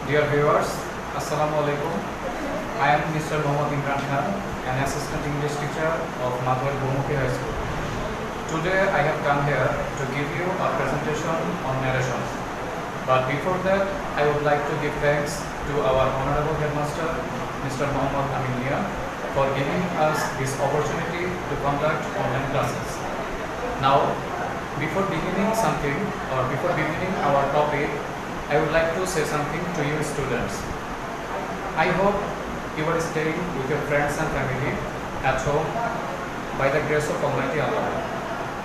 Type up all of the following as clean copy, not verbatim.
Dear viewers, Assalamu alaikum. I am Mr. Mohammad Imran Khan, an assistant English teacher of Madhwal Bhumukhi High School. Today I have come here to give you a presentation on narration. But before that, I would like to give thanks to our Honorable Headmaster, Mr. Mohammad Amin Mia, for giving us this opportunity to conduct online classes. Now, before beginning our topic, I would like to say something to you students. I hope you are staying with your friends and family at home by the grace of Almighty Allah.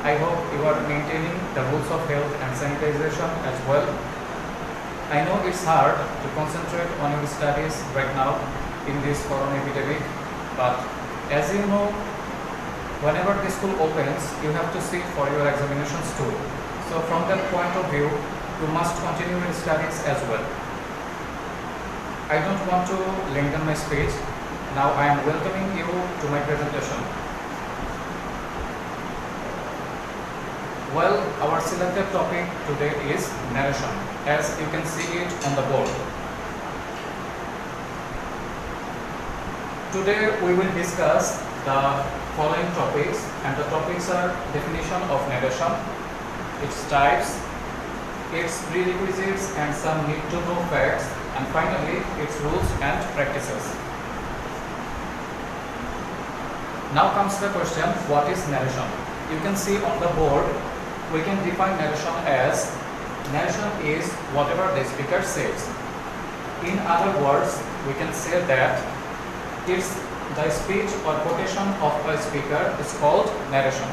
I hope you are maintaining the rules of health and sanitization as well. I know it's hard to concentrate on your studies right now in this corona epidemic, but as you know, whenever the school opens, you have to sit for your examinations too. So from that point of view, you must continue your studies as well. I don't want to lengthen my speech. Now I am welcoming you to my presentation. Well, our selected topic today is narration, as you can see it on the board. Today we will discuss the following topics, and the topics are definition of narration, its types, its prerequisites and some need to know facts, and finally its rules and practices. Now comes the question, what is narration? You can see on the board, we can define narration as narration is whatever the speaker says. In other words, we can say that it's the speech or quotation of a speaker is called narration.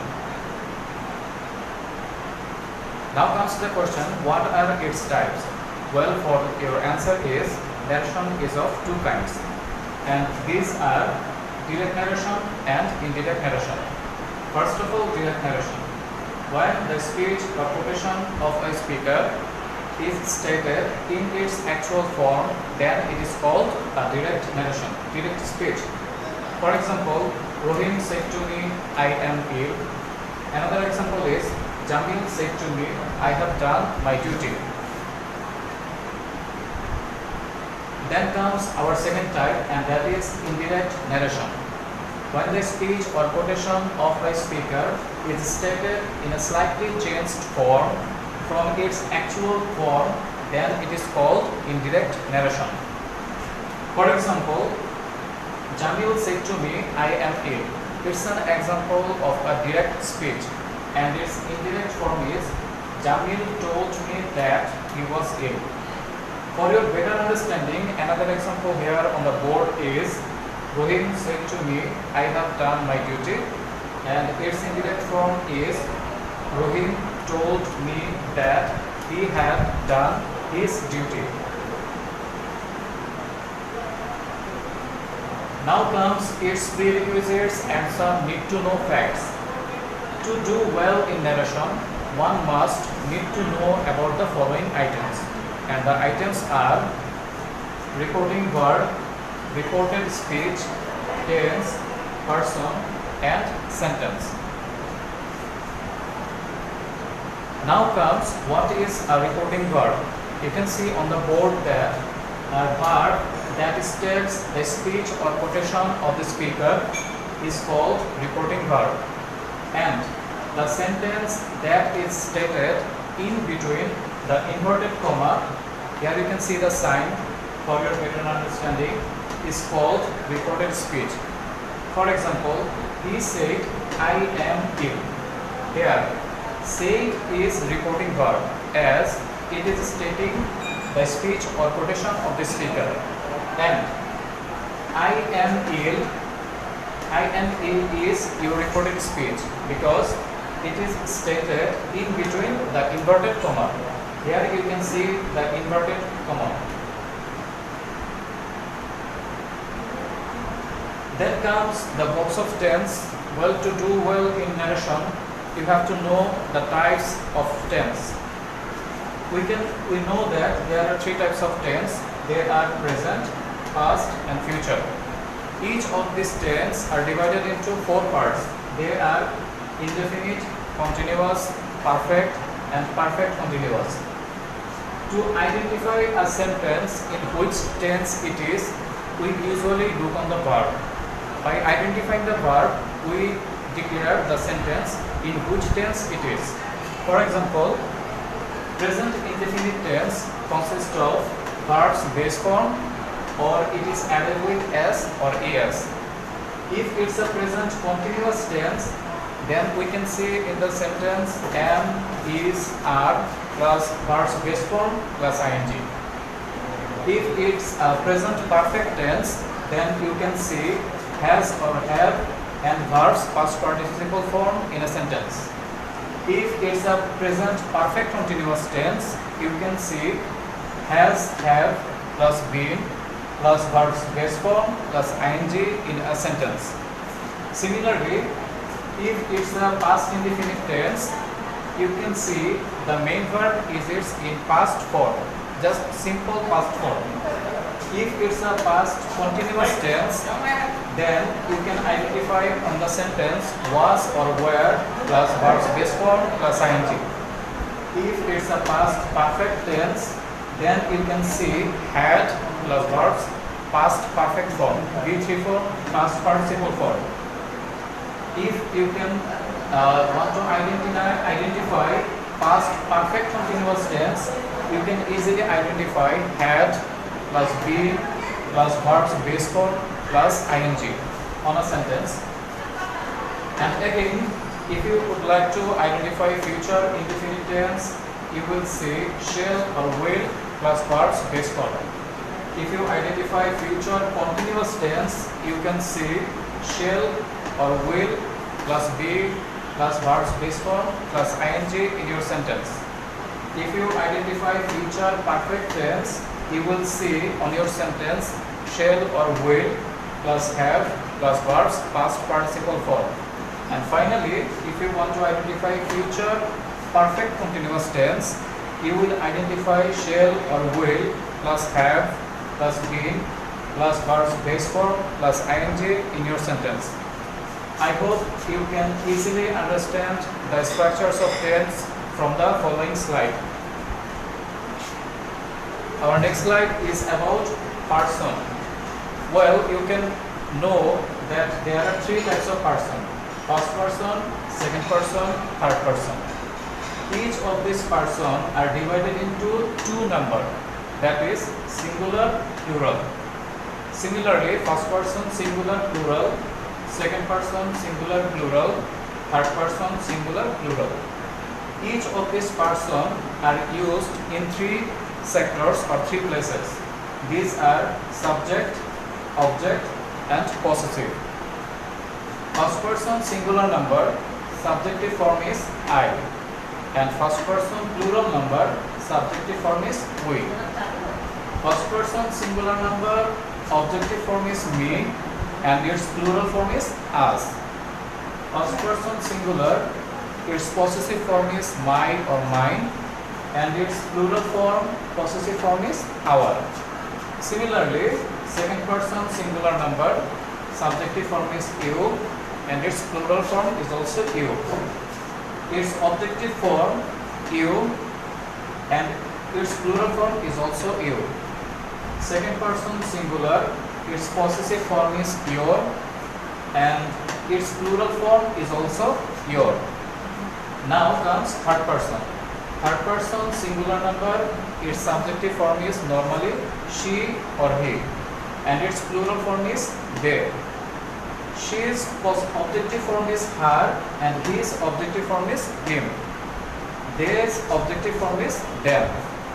Now comes the question, what are its types? Well, for your answer is, narration is of two kinds, and these are direct narration and indirect narration. First of all, direct narration. When the speech or quotation of a speaker is stated in its actual form, then it is called a direct narration, direct speech. For example, Rohim said to me, I am ill. Another example is, Jamil said to me, I have done my duty. Then comes our second type, and that is indirect narration. When the speech or quotation of a speaker is stated in a slightly changed form from its actual form, then it is called indirect narration. For example, Jamil said to me, I am ill. It's an example of a direct speech, and its indirect form is, Jamil told me that he was ill. For your better understanding, another example here on the board is, Rohim said to me, I have done my duty, and its indirect form is, Rohim told me that he had done his duty. Now comes its prerequisites and some need to know facts. To do well in narration, one must need to know about the following items, and the items are reporting verb, reported speech, tense, person, and sentence. Now comes what is a reporting verb. You can see on the board that a verb that states the speech or quotation of the speaker is called reporting verb, and the sentence that is stated in between the inverted comma, here you can see the sign for your better understanding, is called reported speech. For example, he said, I am ill. Here, said is reporting verb, as it is stating the speech or quotation of the speaker, and I am ill is your reported speech because it is stated in between the inverted comma. Here you can see the inverted comma. Then comes the box of tense. Well, to do well in narration, you have to know the types of tense. We know that there are three types of tense. They are present, past, and future. Each of these tense are divided into four parts. They are indefinite, continuous, perfect, and perfect continuous. To To identify a sentence in which tense it is, we usually look on the verb. By identifying the verb, we declare the sentence in which tense it is. For example, present indefinite tense consists of verbs base form, or it is added with s or as. If it's a present continuous tense, then we can see in the sentence am, is, are plus verbs base form plus ing. If it's a present perfect tense, then you can see has or have and verbs past participle form in a sentence. If it's a present perfect continuous tense, you can see has, have plus been plus verbs base form plus ing in a sentence. Similarly, if it's a past indefinite tense, you can see the main verb is in past form, just simple past form. If it's a past continuous tense, then you can identify on the sentence was or were plus verbs base form plus ing. If it's a past perfect tense, then you can see had plus verbs past perfect form, V3 form, past participle form. If you can want to identify past perfect continuous tense, you can easily identify had plus been plus verbs base form plus ing on a sentence. And again, if you would like to identify future indefinite tense, you will see shall or will plus verbs base form. If you identify future continuous tense, you can see shall or will plus be plus verbs base form plus ing in your sentence. If you identify future perfect tense, you will see on your sentence shall or will plus have plus verbs past participle form. And finally, if you want to identify future perfect continuous tense, you will identify shall or will plus have plus been plus verbs base form plus ing in your sentence. I hope you can easily understand the structures of tense from the following slide. Our next slide is about person. Well, you can know that there are three types of person: first person, second person, third person. Each of these person are divided into two numbers, that is singular, plural. Similarly, first person singular plural, second person singular plural, third person singular plural. Each of these person are used in three sectors or three places. These are subject, object and possessive. First person singular number, subjective form is I, and first person plural number, subjective form is we. First person singular number, objective form is me, and its plural form is us. First person singular, its possessive form is my or mine, and its plural form, possessive form is our. Similarly, second person singular number, subjective form is you, and its plural form is also you. Its objective form you, and its plural form is also you. Second person singular, its possessive form is your, and its plural form is also your. Now comes third person. Third person singular number, its subjective form is normally she or he, and its plural form is they. She's objective form is her, and his objective form is him. Theirs objective form is them.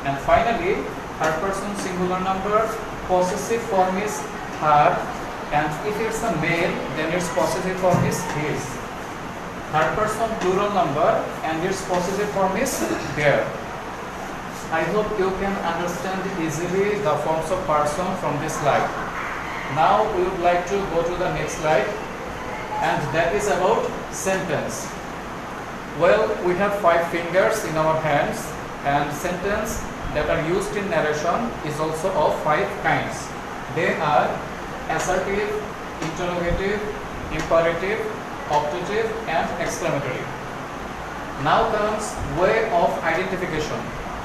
And finally, third person singular number, possessive form is her, and if it's a male, then its possessive form is his. Third person plural number, and its possessive form is their. I hope you can understand easily the forms of person from this slide. Now we would like to go to the next slide, and that is about sentence. Well, we have 5 fingers in our hands, and sentence that are used in narration is also of 5 kinds. They are assertive, interrogative, imperative, optative and exclamatory. Now comes way of identification.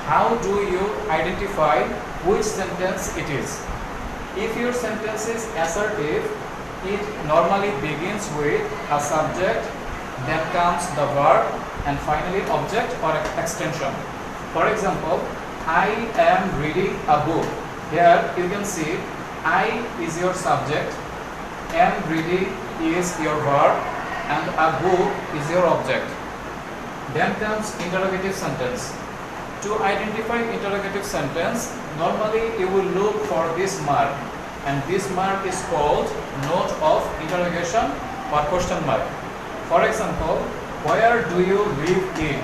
how do you identify which sentence it is? If your sentence is assertive, it normally begins with a subject, then comes the verb, and finally object or extension. For example, I am reading a book. Here you can see I is your subject, am reading is your verb, and a book is your object. Then comes interrogative sentence. To identify interrogative sentence, normally you will look for this mark, and this mark is called note of interrogation or question mark. For example, where do you live in?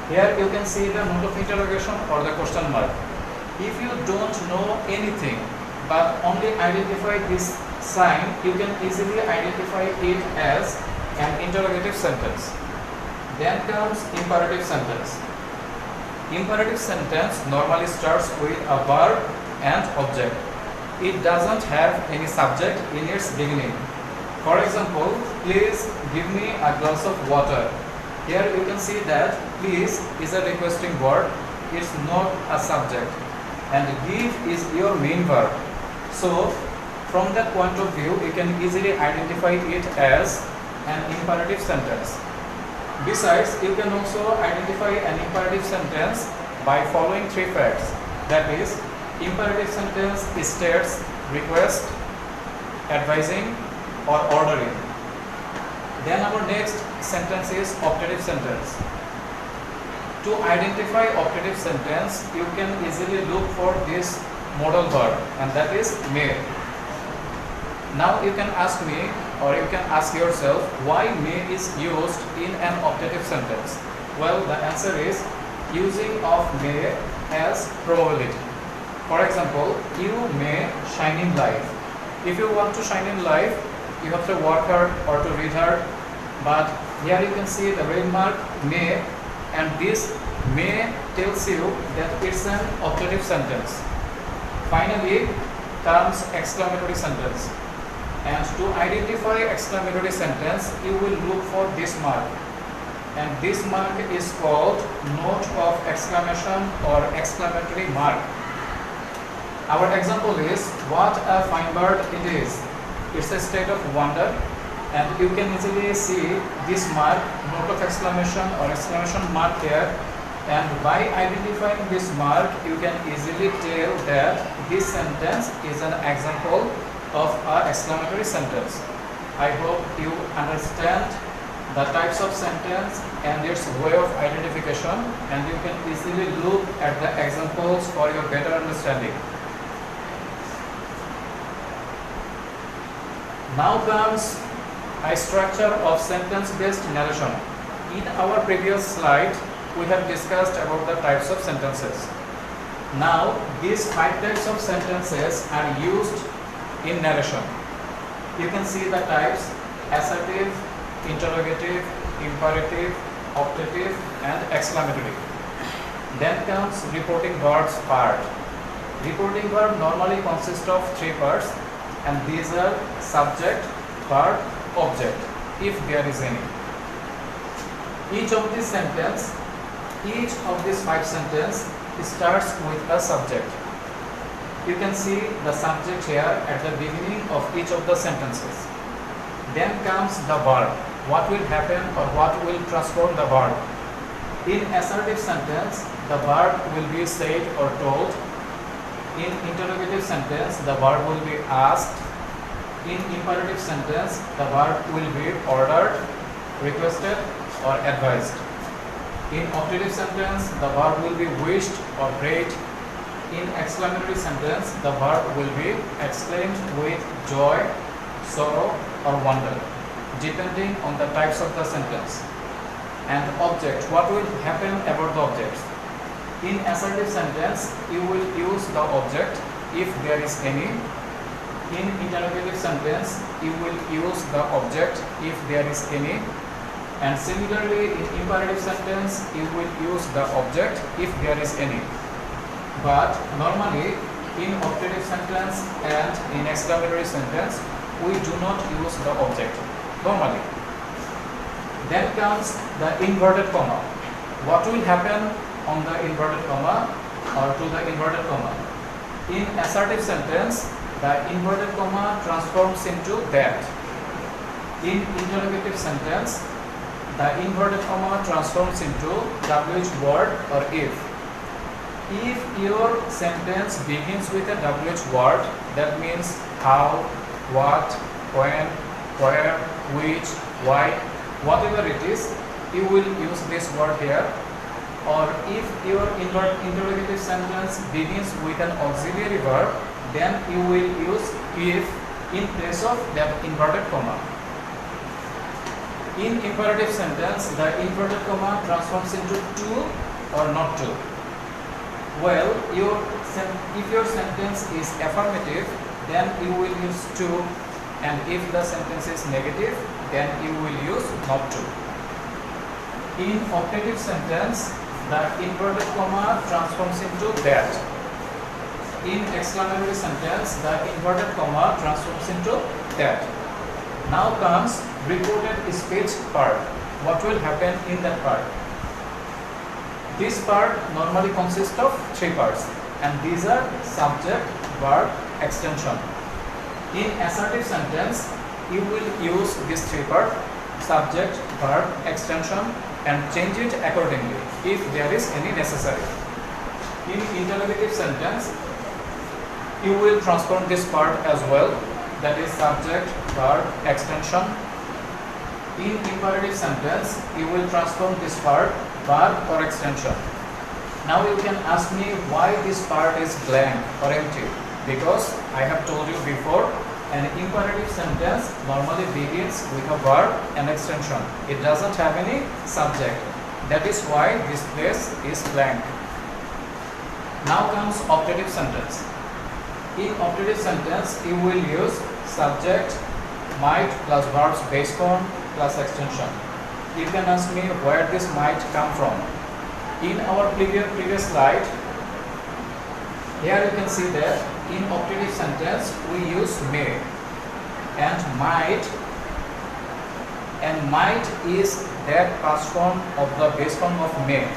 Here you can see the note of interrogation or the question mark. If you don't know anything but only identify this sign, you can easily identify it as an interrogative sentence. Then comes imperative sentence. Imperative sentence normally starts with a verb and object. It doesn't have any subject in its beginning. For example, please give me a glass of water. Here you can see that please is a requesting word. It's not a subject. And give is your main verb. So, from that point of view, you can easily identify it as an imperative sentence. Besides, you can also identify an imperative sentence by following three facts. That is, imperative sentence states request, advising, or ordering. Then our next sentence is optative sentence. To identify optative sentence, you can easily look for this modal verb, and that is may. Now you can ask me, or you can ask yourself, why may is used in an optative sentence? Well, the answer is using of may as probability. For example, you may shine in life. If you want to shine in life, you have to work hard or to read hard. But here you can see the red mark may, and this may tells you that it's an optative sentence. Finally comes exclamatory sentence. And to identify exclamatory sentence, you will look for this mark. And this mark is called note of exclamation or exclamatory mark. Our example is, what a fine bird it is. It's a state of wonder, and you can easily see this mark, note of exclamation or exclamation mark here. And by identifying this mark, you can easily tell that this sentence is an example of an exclamatory sentence. I hope you understand the types of sentence and its way of identification, and you can easily look at the examples for your better understanding. Now comes a structure of sentence-based narration. In our previous slide, we have discussed about the types of sentences. Now, these 5 types of sentences are used in narration. You can see the types: assertive, interrogative, imperative, optative, and exclamatory. Then comes reporting verbs part. Reporting verb normally consists of 3 parts, and these are subject, verb, object, if there is any. Each of these 5 sentences starts with a subject. You can see the subject here at the beginning of each of the sentences. Then comes the verb. What will happen or what will transform the verb? In assertive sentence, the verb will be said or told. In interrogative sentence, the verb will be asked. In imperative sentence, the verb will be ordered, requested, or advised. In optative sentence, the verb will be wished or prayed. In exclamatory sentence, the verb will be exclaimed with joy, sorrow, or wonder, depending on the types of the sentence. And object, what will happen about the objects? In assertive sentence, you will use the object if there is any. In interrogative sentence, you will use the object if there is any. And similarly, in imperative sentence, you will use the object if there is any. But normally, in optative sentence and in exclamatory sentence, we do not use the object normally. Then comes the inverted comma. What will happen on the inverted comma? or to the inverted comma. In assertive sentence, the inverted comma transforms into that. In interrogative sentence, the inverted comma transforms into WH word or if. If your sentence begins with a WH word, that means how, what, when, where, which, why, whatever it is, you will use this word here. Or if your interrogative sentence begins with an auxiliary verb, then you will use if in place of that inverted comma. In imperative sentence, the inverted comma transforms into to or not to. Well, if your sentence is affirmative, then you will use to, and if the sentence is negative, then you will use not to. In optative sentence, the inverted comma transforms into that. In exclamatory sentence, the inverted comma transforms into that. Now comes reported speech part. What will happen in that part? This part normally consists of three parts, and these are subject, verb, extension. In assertive sentence, you will use this three part, subject, verb, extension, and change it accordingly if there is any necessary. In interrogative sentence, you will transform this part as well, that is subject, verb, extension. In imperative sentence, you will transform this part, verb or extension. Now you can ask me why this part is blank or empty, because I have told you before, an imperative sentence normally begins with a verb and extension. It doesn't have any subject. That is why this place is blank. Now comes optative sentence. In optative sentence, you will use subject, might plus verbs base form plus extension. You can ask me where this might come from. In our previous slide, here you can see that in optative sentence we use may and might is that past form of the base form of may.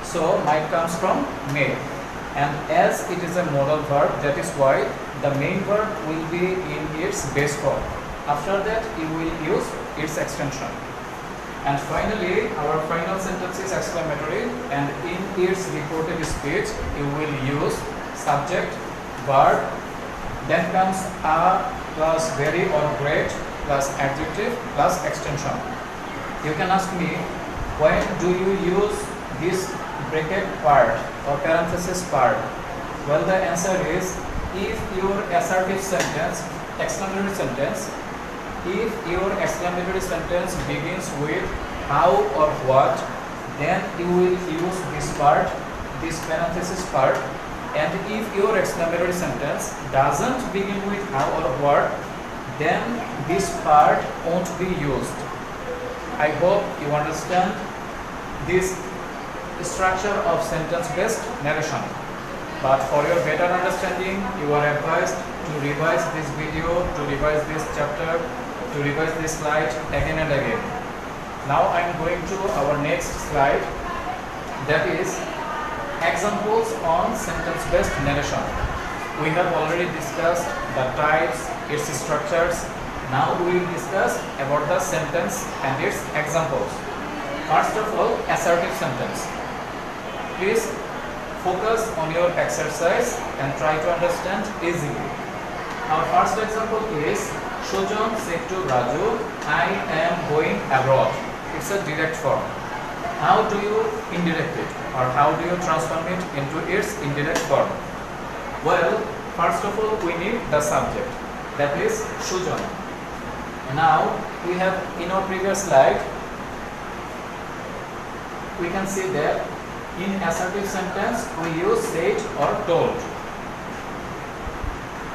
So might comes from may, and as it is a modal verb, that is why the main verb will be in its base form. After that you will use its extension. And finally, our final sentence is exclamatory, and in its reported speech you will use subject, verb, then comes a plus very or great plus adjective plus extension. You can ask me, when do you use this bracket part or parenthesis part? Well, the answer is, if your assertive sentence, exclamatory sentence, if your exclamatory sentence begins with how or what, then you will use this part, this parenthesis part. And if your exclamatory sentence doesn't begin with how or what, then this part won't be used. I hope you understand this structure of sentence-based narration. But for your better understanding, you are advised to revise this video, to revise this chapter, to revise this slide again and again. Now I am going to our next slide, that is examples on sentence-based narration. We have already discussed the types, its structures. Now we will discuss about the sentence and its examples. First of all, assertive sentence. Please focus on your exercise and try to understand easily. Our first example is, Sujan said to Raju, I am going abroad. It's a direct form. How do you indirect it, or how do you transform it into its indirect form? Well, first of all, we need the subject, that is Sujan. Now we have, in our previous slide, we can see that in assertive sentence we use said or told.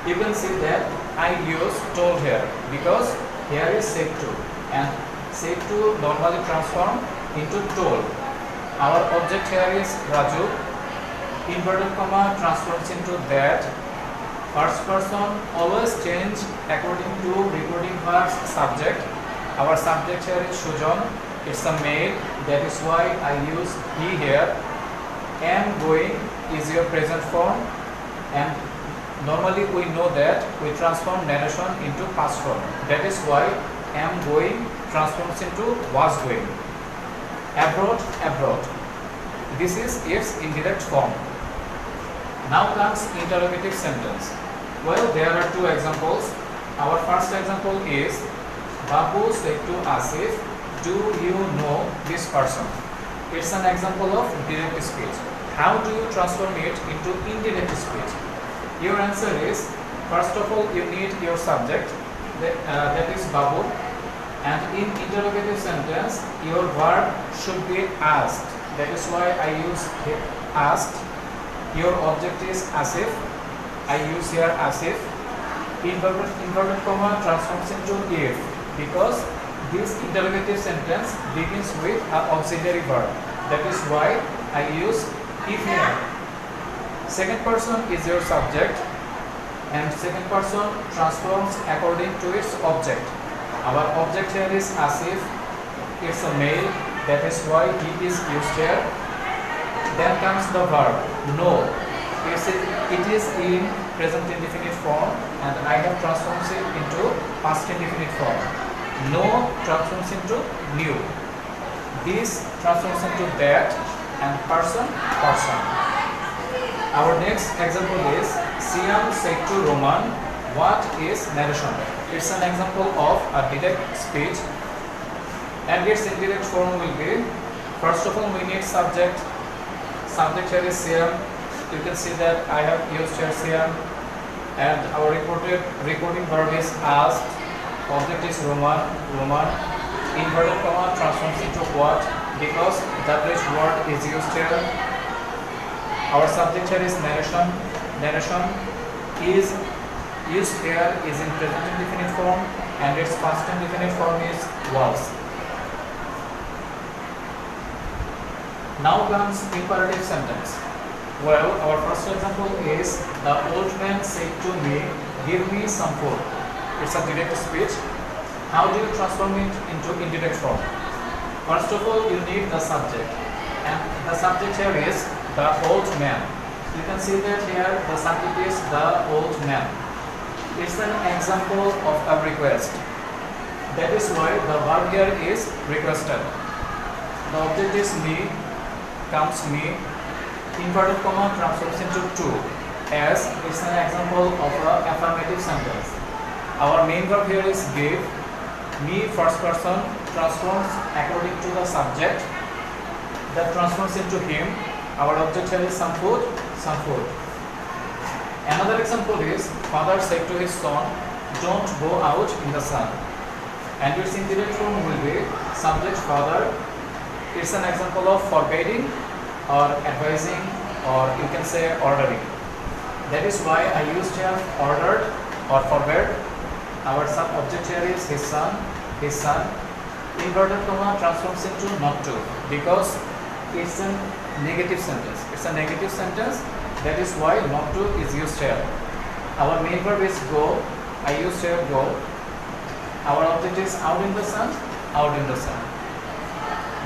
You can see that I use told here because here is said to, and said to normally transform into told. Our object here is Raju. Inverted comma transforms into that. First person always change according to reporting verb's subject. Our subject here is Sujan. It's a male, that is why I use he here. Am going is your present form, and normally we know that we transform narration into past form. That is why am going transforms into was going. Abroad, abroad. This is its indirect form. Now comes interrogative sentence. Well, there are two examples. Our first example is Babu said to Asif, do you know this person? It's an example of direct speech. How do you transform it into indirect speech? Your answer is, first of all, you need your subject, that is Babu, and in interrogative sentence, your verb should be asked. That is why I use asked. Your object is Asif. I use here Asif. Inverted comma transforms into if, because this interrogative sentence begins with an auxiliary verb. That is why I use if here. Second person is your subject, and second person transforms according to its object. Our object here is Asif. It's a male. That is why he is used here. Then comes the verb know. It is in present indefinite form, and I have transformed it into past indefinite form. Know transforms into knew. This transforms into that, and person, person. Our next example is Siam said to Roman, what is narration? It's an example of a direct speech, and its indirect form will be, first of all, we need subject. Subject here is Siam. You can see that I have used here Siam, and our recording verb is asked. Object is Roman. Inverted comma transforms into what, because WH word is used here. Our subject here is narration. Narration is used here is in present indefinite form, and its past indefinite form is was. Now comes imperative sentence. Well, our first example is the old man said to me, give me some food. It's a direct speech. How do you transform it into indirect form? First of all, you need the subject, and the subject here is the old man. You can see that here the subject is the old man. It's an example of a request. That is why the verb here is requested. The object is me, comes me. Inverted comma transforms into to, as it's an example of an affirmative sentence. Our main verb here is give. Me, first person, transforms according to the subject. That transforms into him. Our object here is some food, some food. Another example is father said to his son, don't go out in the sun. And its indirect form will be subject father. It's an example of forbidding or advising, or you can say ordering. That is why I used here ordered or forbade. Our sub-object here is his son. Inverted comma transforms into not to, because it's a negative sentence. It's a negative sentence. That is why not to is used here. Our main verb is go. I used here go. Our object is out in the sun. Out in the sun.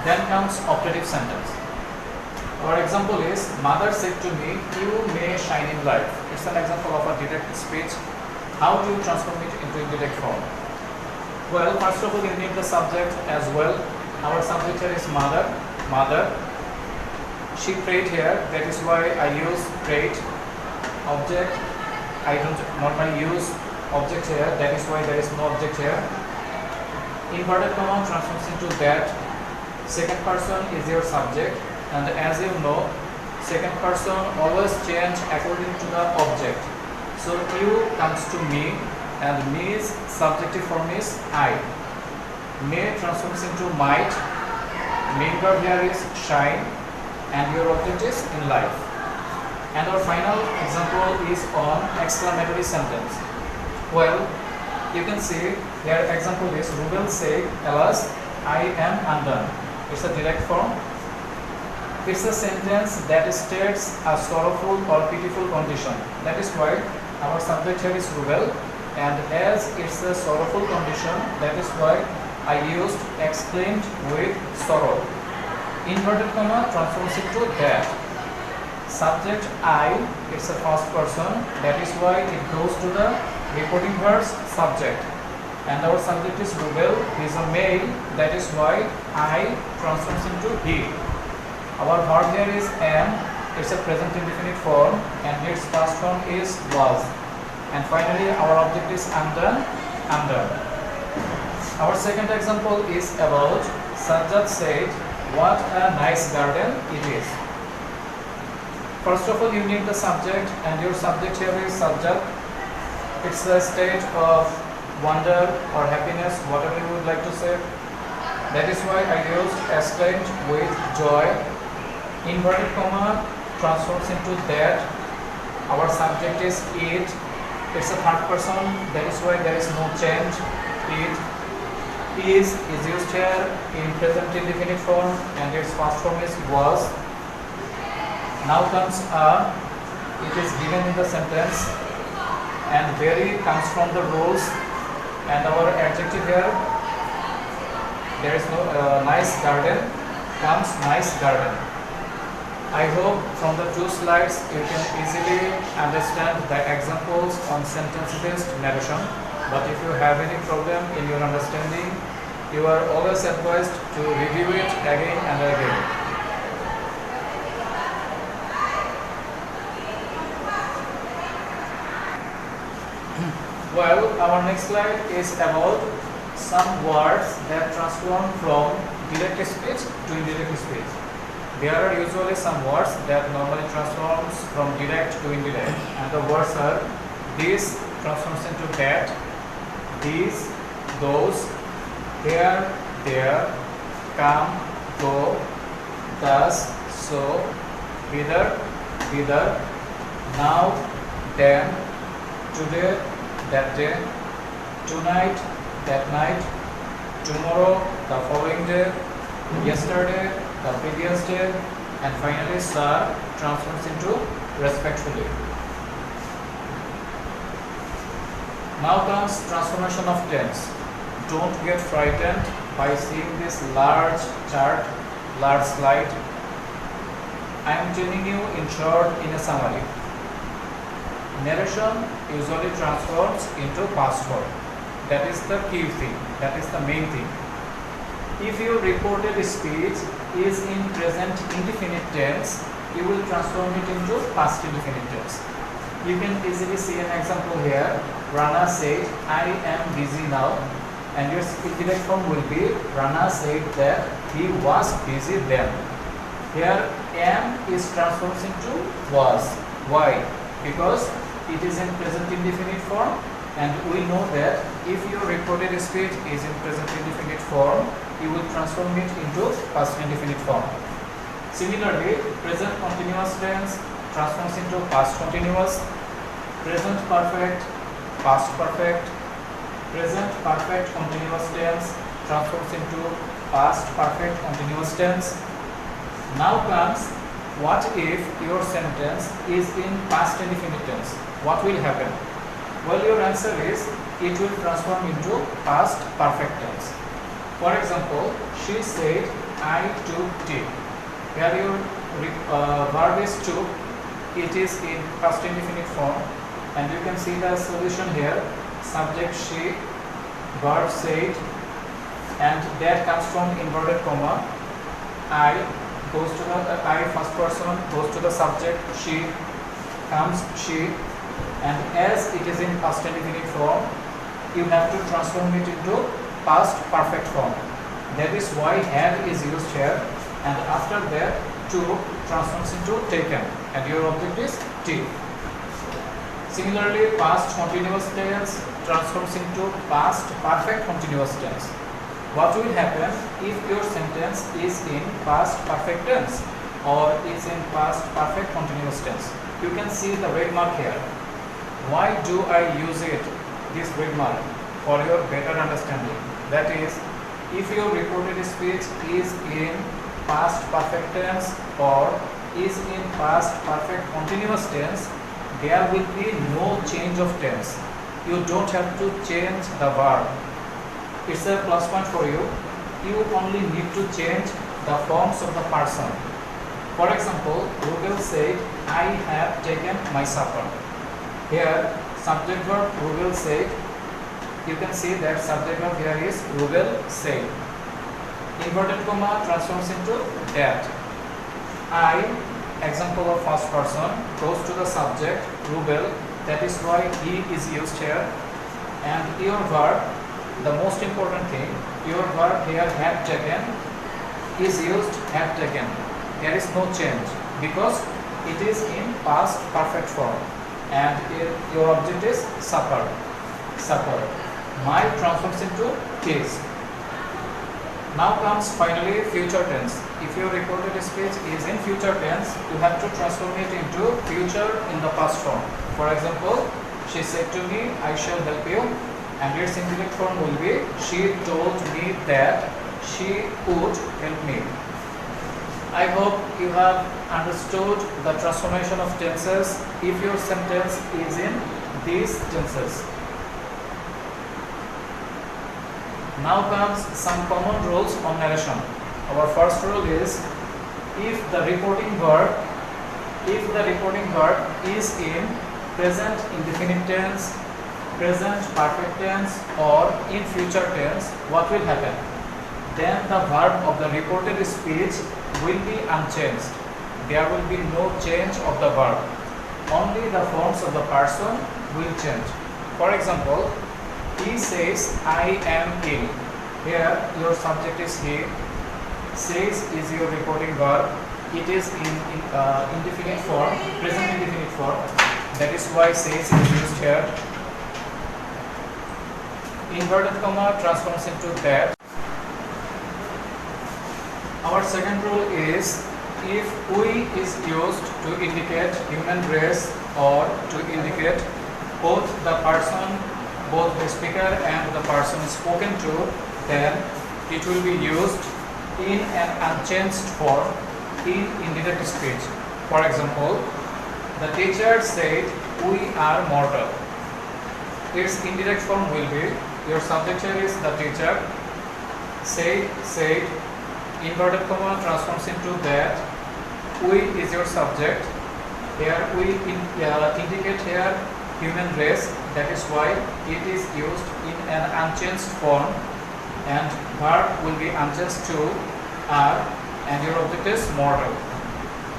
Then comes operative sentence. Our example is mother said to me, you may shine in life. It's an example of a direct speech. How do you transform it into indirect form? Well, first of all, you need the subject as well. Our subject here is mother. She prayed here. That is why I use prayed. Object, I don't normally use object here. That is why there is no object here. Inverted comma transforms into that. Second person is your subject. And as you know, second person always change according to the object. So you comes to me, and me's subjective form is I. May transforms into might. Main verb here is shine, and your object is in life. And our final example is on exclamatory sentence. Well, you can see here example is Rubel said, alas, I am undone. It's a direct form. It's a sentence that states a sorrowful or pitiful condition. That is why our subject here is Rubel, and as it's a sorrowful condition, that is why I used exclaimed with sorrow. Inverted comma transforms it to that. Subject I, it's a first person, that is why it goes to the reporting verb's subject. And our subject is Rubel, he is a male, that is why I transforms into he. Our verb here is am, it's a present indefinite form, and its past form is was. And finally our object is undone, undone. Our second example is about Sajjad said, what a nice garden it is. First of all, you need the subject, and your subject here is Sajjad. It's a state of wonder or happiness, whatever you would like to say. That is why I used exclaimed with joy. Inverted comma transforms into that. Our subject is it. It's a third person, that is why there is no change. It is used here in present indefinite form, and its past form is was. Now comes a. It is given in the sentence, and very comes from the rules. And our adjective here, there is no nice garden, comes nice garden. I hope from the two slides you can easily understand the examples on sentence-based narration. But if you have any problem in your understanding, you are always advised to review it again and again. Well, our next slide is about some words that transform from direct speech to indirect speech. There are usually some words that normally transforms from direct to indirect, and the words are this transforms into that, these, those, there, there, come, go, thus, so, whither, whither, now, then, today, that day, tonight, that night, tomorrow, the following day, yesterday, the previous day, and finally sir transforms into respectfully. Now comes transformation of tense. Don't get frightened by seeing this large chart, large slide. I am telling you in short, in a summary. Narration usually transforms into past form. That is the key thing, that is the main thing. If your reported speech is in present indefinite tense, you will transform it into past indefinite tense. You can easily see an example here. Rana said, I am busy now. And your indirect form will be, Rana said that he was busy then. Here, am is transforms into was. Why? Because it is in present indefinite form, and we know that if your reported speech is in present indefinite form, you will transform it into past indefinite form. Similarly, present continuous tense transforms into past continuous, present perfect, past perfect, present perfect continuous tense transforms into past perfect continuous tense. Now comes, what if your sentence is in past indefinite tense? What will happen? Well, your answer is, it will transform into past perfect tense. For example, she said, I took tea. Here your verb is took. It is in past indefinite form, and you can see the solution here. Subject she, verb said, and that comes from inverted comma. I goes to the I first person goes to the subject she, comes she, and as it is in past indefinite form, you have to transform it into past perfect form. That is why have is used here, and after that to transforms into taken, and your object is T. Similarly, past continuous tense transforms into past perfect continuous tense. What will happen if your sentence is in past perfect tense or is in past perfect continuous tense? You can see the red mark here. Why do I use it, this red mark? For your better understanding. That is, if your reported speech is in past perfect tense or is in past perfect continuous tense, there will be no change of tense. You don't have to change the verb. It's a plus point for you. You only need to change the forms of the person. For example, Google said, I have taken my supper. Here subject verb Rubel said. You can see that subject verb here is Rubel said. Inverted comma transforms into that. I, example of first person, goes to the subject Rubel. That is why he is used here. And your verb, the most important thing, your verb here have taken is used have taken. There is no change because it is in past perfect form, and your object is supper. Supper. My transforms into his. Now comes finally future tense. If your recorded speech is in future tense, you have to transform it into future in the past form. For example, she said to me, I shall help you, and its indirect form will be she told me that she would help me. I hope you have understood the transformation of tenses if your sentence is in these tenses. Now comes some common rules on narration. Our first rule is if the reporting verb is in present indefinite tense, present perfect tense, or in future tense, what will happen? Then the verb of the reported speech will be unchanged. There will be no change of the verb. Only the forms of the person will change. For example, he says, I am ill. Here your subject is he. Says is your reporting verb. It is in indefinite form, present indefinite form. That is why says is used here. Inverted comma transforms into that. Our second rule is if we is used to indicate human race or to indicate both the person, both the speaker and the person spoken to, then it will be used in an unchanged form in indirect speech. For example, the teacher said, we are mortal. Its indirect form will be, your subject here is the teacher, said, inverted comma transforms into that, we is your subject. Here we indicate here human race, that is why it is used in an unchanged form, and verb will be unchanged to are, and your object is mortal.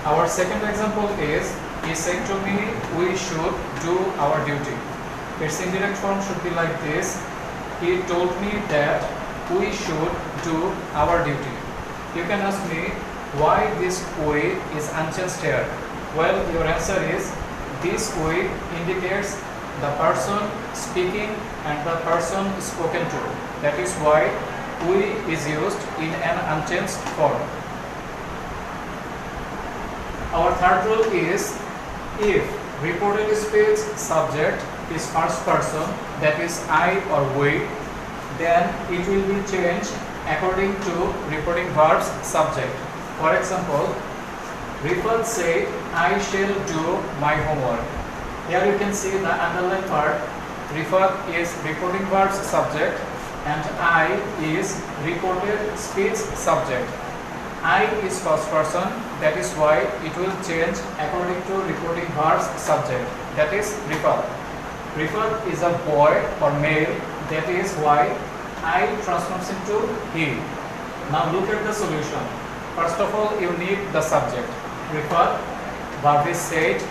Our second example is, he said to me, we should do our duty. Its indirect form should be like this, he told me that we should do our duty. You can ask me why this we is unchanged here. Well, your answer is this we indicates the person speaking and the person spoken to. That is why we is used in an unchanged form. Our third rule is if reported speech subject is first person, that is I or we, then it will be changed according to reporting verb's subject. For example, Rifat said, I shall do my homework. Here you can see the underlined part. Rifat is reporting verb's subject and I is reported speech subject. I is first person, that is why it will change according to reporting verb's subject, that is Rifat. Rifat is a boy or male, that is why I transforms into he. Now look at the solution. First of all, you need the subject. Rifat, verb is said,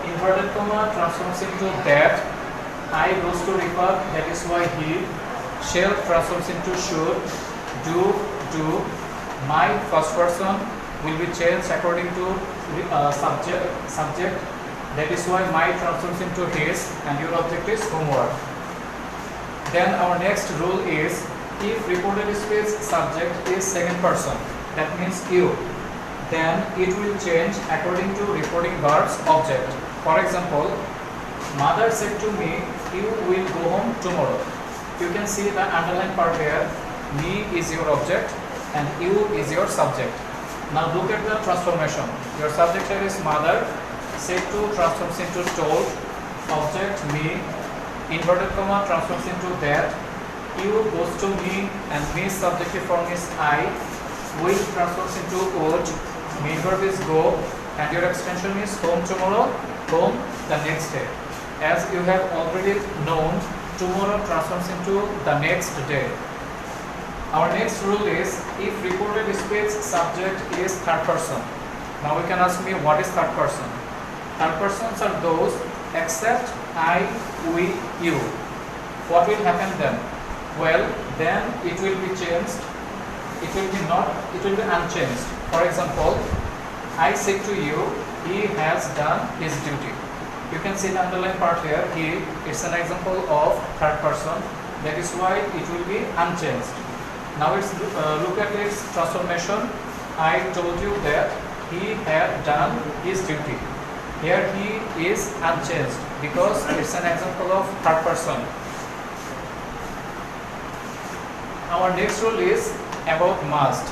inverted comma transforms into that. I goes to Rifat, that is why he. Shall transforms into should. Do. My first person will be changed according to subject. That is why my transforms into his, and your object is homework. Then our next rule is if reported speech subject is second person, that means you, then it will change according to reporting verb's object. For example, mother said to me, you will go home tomorrow. You can see the underlined part here. Me is your object and you is your subject. Now look at the transformation. Your subject here is mother, said to transforms into told, object me, inverted comma transforms into that, you goes to me and me subjective form is I, will transforms into would, main verb is go, and your extension is home tomorrow, home the next day. As you have already known, tomorrow transforms into the next day. Our next rule is if reported speech subject is third person. Now you can ask me what is third person. Third persons are those except I, we, you. What will happen then? Well, then it will be changed. It will be unchanged. For example, I say to you, he has done his duty. You can see the underlined part here. He, it's an example of third person. That is why it will be unchanged. Now let's look at its transformation. I told you that he had done his duty. Here he is unchanged because it's an example of third person. Our next rule is about must.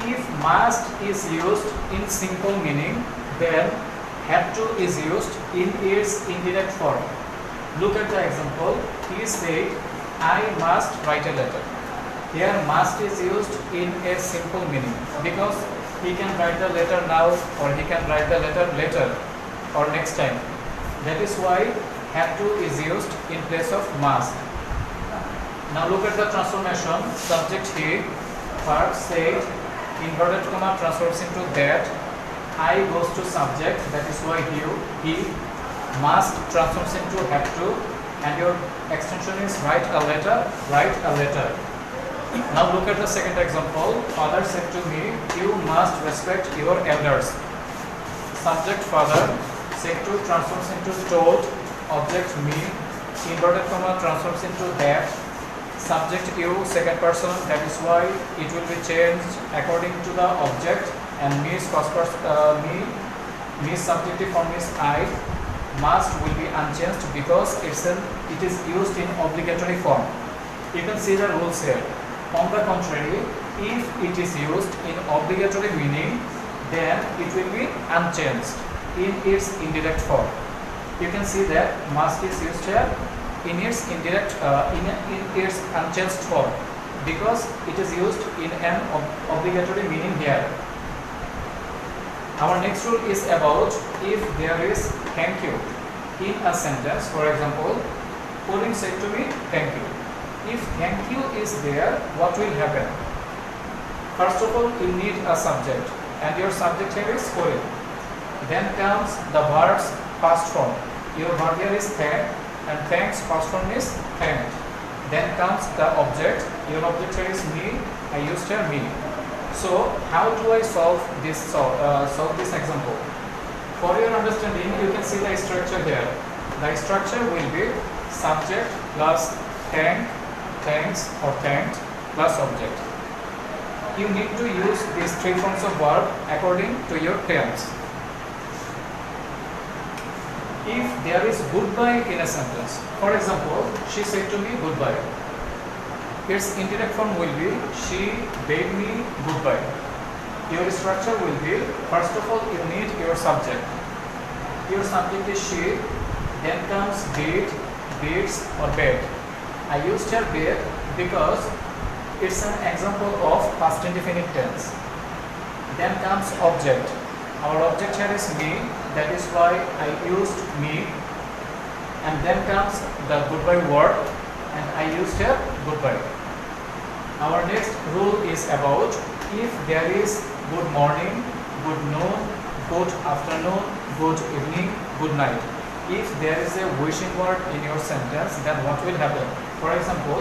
If must is used in simple meaning, then have to is used in its indirect form. Look at the example. He said, I must write a letter. Here must is used in a simple meaning because he can write the letter now or he can write the letter later or next time. That is why have to is used in place of must. Now look at the transformation. Subject he, verb said, inverted comma transforms into that. I goes to subject, that is why he must transforms into have to, and your extension is write a letter, write a letter. Now look at the second example. Father said to me, you must respect your elders. Subject father, said to transforms into told, object me, inverted comma transforms into that, subject you, second person, that is why it will be changed according to the object, and me is first person, me subjective form is I. Must will be unchanged because it is used in obligatory form. You can see the rules here. On the contrary, if it is used in obligatory meaning, then it will be unchanged in its indirect form. You can see that must is used here in its indirect, in its unchanged form because it is used in an obligatory meaning here. Our next rule is about if there is thank you in a sentence. For example, Pauline said to me, thank you. If thank you is there, what will happen? First of all, you need a subject, and your subject here is Pauline. Then comes the verb's past form. Your verb here is thank, and thanks past form is thanked. Then comes the object. Your object here is me. I used here me. So how do I solve this example? For your understanding, you can see the structure here. The structure will be subject plus thank, thanks or thanked plus object. You need to use these three forms of verb according to your tense. If there is goodbye in a sentence, for example, she said to me goodbye. Its indirect form will be she bade me goodbye. Your structure will be, first of all, you need your subject. Your subject is she, then comes bade, bades or bade. I used here bade because it's an example of past indefinite tense. Then comes object. Our object here is me, that is why I used me. And then comes the goodbye word, and I used here goodbye. Our next rule is about if there is good morning, good noon, good afternoon, good evening, good night. If there is a wishing word in your sentence, then what will happen? For example,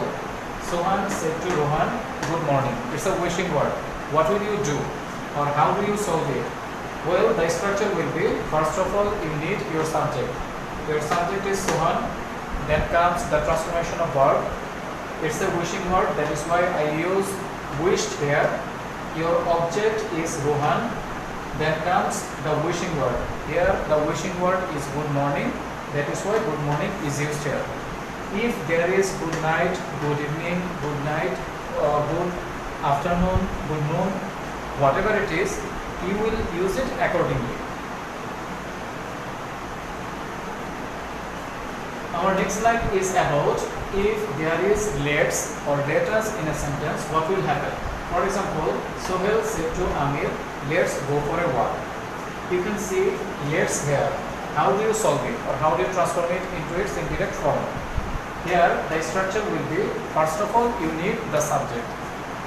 Sohan said to Rohan, good morning. It's a wishing word. What will you do? Or how do you solve it? Well, the structure will be, first of all, you need your subject. Your subject is Sohan, then comes the transformation of verb. It's a wishing word, that is why I use wished here. Your object is Rohan, then comes the wishing word. Here the wishing word is good morning, that is why good morning is used here. If there is good night, good evening, good night, good afternoon, good noon, whatever it is, you will use it accordingly. Our next slide is about if there is let's or let us in a sentence, what will happen? For example, Sohail said to Amir, let's go for a walk. you can see let's here. How do you solve it or how do you transform it into its indirect form? Here the structure will be, first of all you need the subject.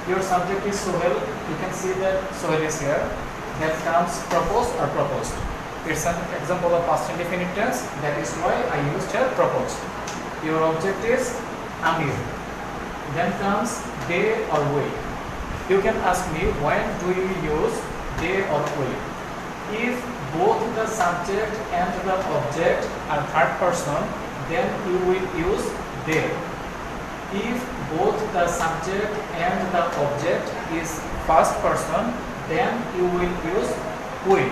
Your subject is Sohel. You can see that Sohel is here. That comes proposed or proposed. It's an example of past indefinite tense. That is why I used here proposed. Your object is Amir. Then comes they or we. You can ask me, when do you use they or we? If both the subject and the object are third person, then you will use they. If both the subject and the object is first person, then you will use we.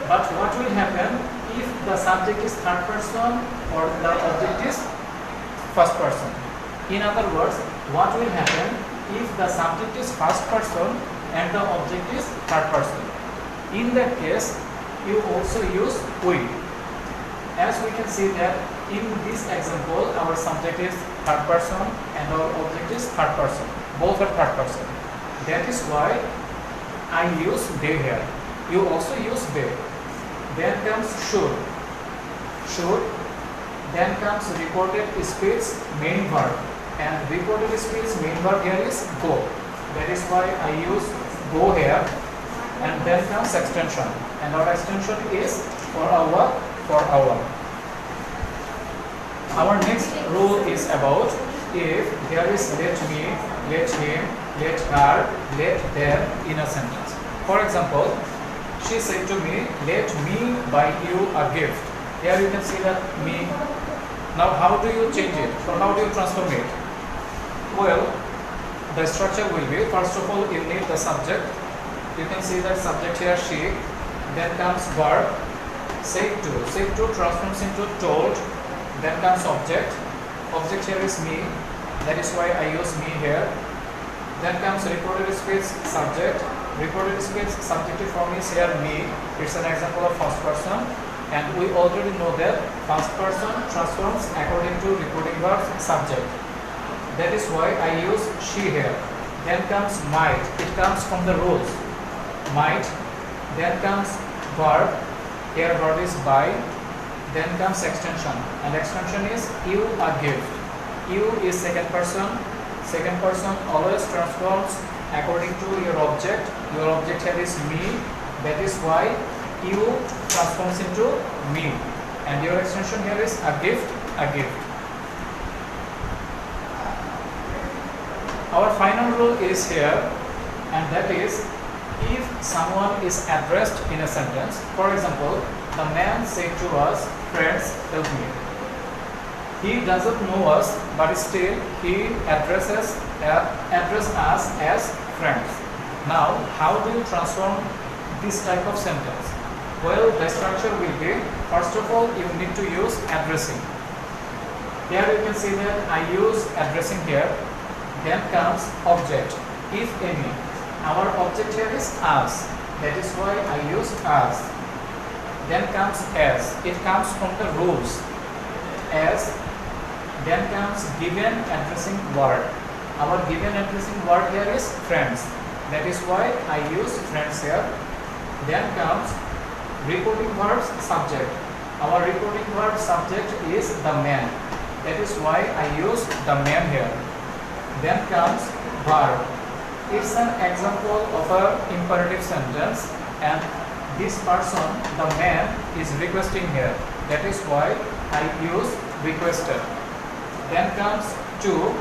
But what will happen if the subject is third person or the object is first person? In other words, what will happen if the subject is first person and the object is third person? In that case, you also use we. As we can see that in this example, our subject is third person and our object is third person. Both are third person. That is why I use they here. You also use they. Then comes should. Should. Then comes reported speech main verb. And reported speech main verb here is go. That is why I use go here. And then comes extension. And our extension is for our. Our next rule is about if there is let me, let him, let her, let them in a sentence. For example, she said to me, let me buy you a gift. Here you can see that me. Now how do you change it or how do you transform it? Well, the structure will be, first of all you need the subject. You can see that subject here she. Then comes verb, said to. Said to transforms into told. Then comes object. Object here is me. That is why I use me here. Then comes reported speech subject. Reported speech subjective form is here me. It's an example of first person. And we already know that first person transforms according to reporting verb subject. That is why I use she here. Then comes might. It comes from the rules. Might. Then comes verb. Here verb is buy. Then comes extension. And extension is you a gift. You is second person. Second person always transforms according to your object. Your object here is me. That is why you transforms into me. And your extension here is a gift, a gift. Our final rule is here, and that is if someone is addressed in a sentence. For example, the man said to us, friends, help me. He doesn't know us, but still he addresses us as friends. Now, how do you transform this type of sentence? Well, the structure will be, first of all, you need to use addressing. Here you can see that I use addressing here. Then comes object, if any. Our object here is us. That is why I use us. Then comes as. It comes from the rules. As. Then comes given addressing word. Our given addressing word here is friends. That is why I use friends here. Then comes reporting verbs subject. Our reporting verb subject is the man. That is why I use the man here. Then comes verb. It's an example of an imperative sentence, and this person, the man, is requesting here. That is why I use requested. Then comes to,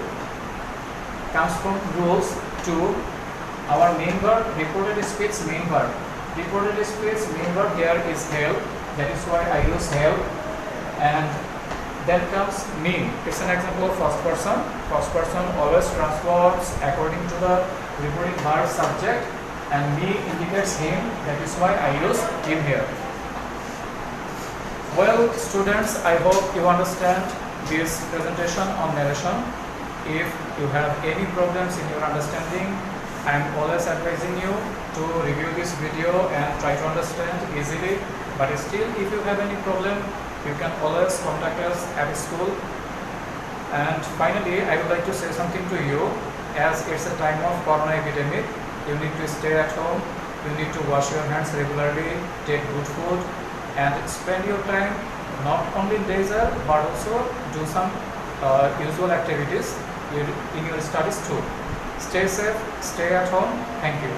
comes from rules to. Our main verb, reported speech main verb. Reported speech main verb here is help. That is why I use help. And then comes me. It's an example of first person. First person always transforms according to the reporting verb subject, and me indicates him. That is why I use him here. Well, students, I hope you understand this presentation on narration. If you have any problems in your understanding, I am always advising you to review this video and try to understand easily. But still, if you have any problem, you can always contact us at school. And finally, I would like to say something to you. As it's a time of corona epidemic, you need to stay at home, You need to wash your hands regularly, take good food, and spend your time not only in leisure but also do some usual activities in your studies too. Stay safe, stay at home. Thank you.